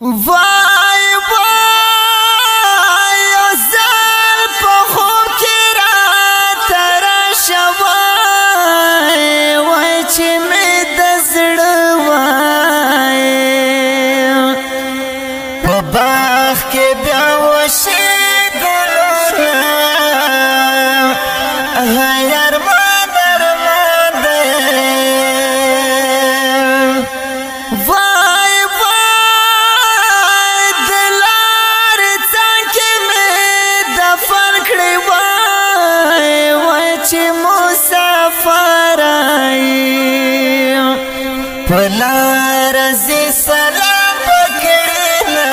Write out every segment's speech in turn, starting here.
وای وای ازل په خوب کې راته راشه وای وای چې مې د زړه وای په باغ کې بیا وشي ګلونه ارمان ارمان دی پلار زی سلام پکڑینا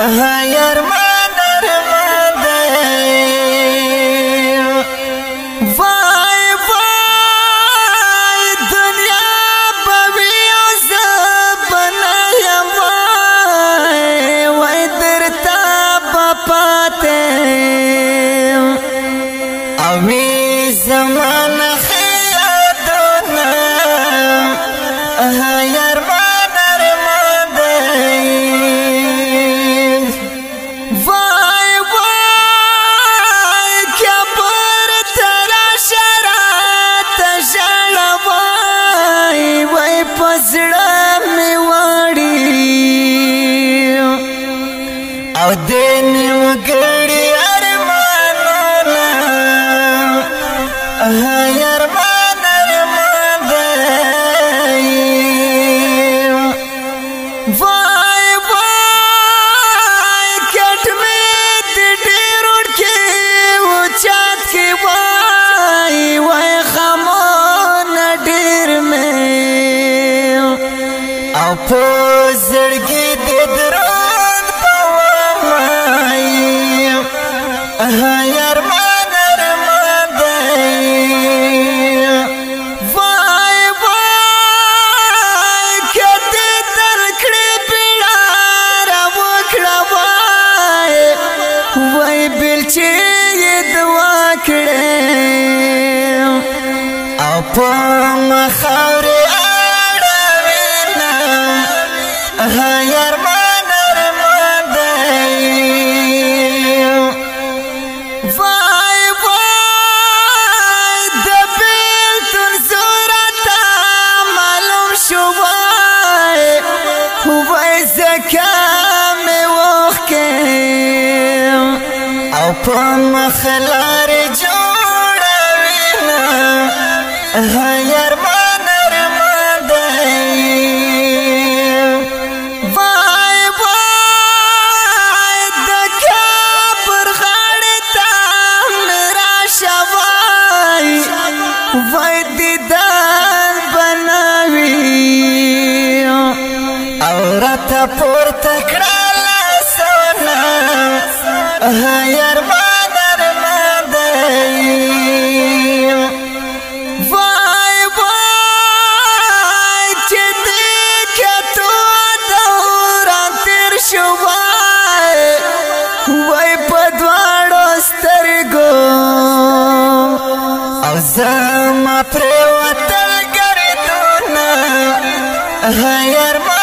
ارمان ارمان دی وای وای دنیا بوی او زبنا یم وای وای درتا بپاتے اوی زمان او دینی وگڑی ارمانونا ارمان ارمان دی وای وای کٹ میں دی دیر اڑ کے وہ چاند کی وای وای خامون دیر میں او پوزڑگی دی درو ارمان ارمان دی وای وای کتی تلکڑی پیڑا را وکڑا وای وای بلچی دعا کڑی او پا مخوری آڑاوینا ارمان او په مخلار جوړوینا ارمان ارمان دی وای وای د کبر غاړه ته میرا شوای وای دیدار بناوی او راته پورته کړه ارمان ارمان دی وای وای چې دې کتو دوران تیر شو وای وای په دواړو سترګو او زما پرېوتل ګردونه ارمان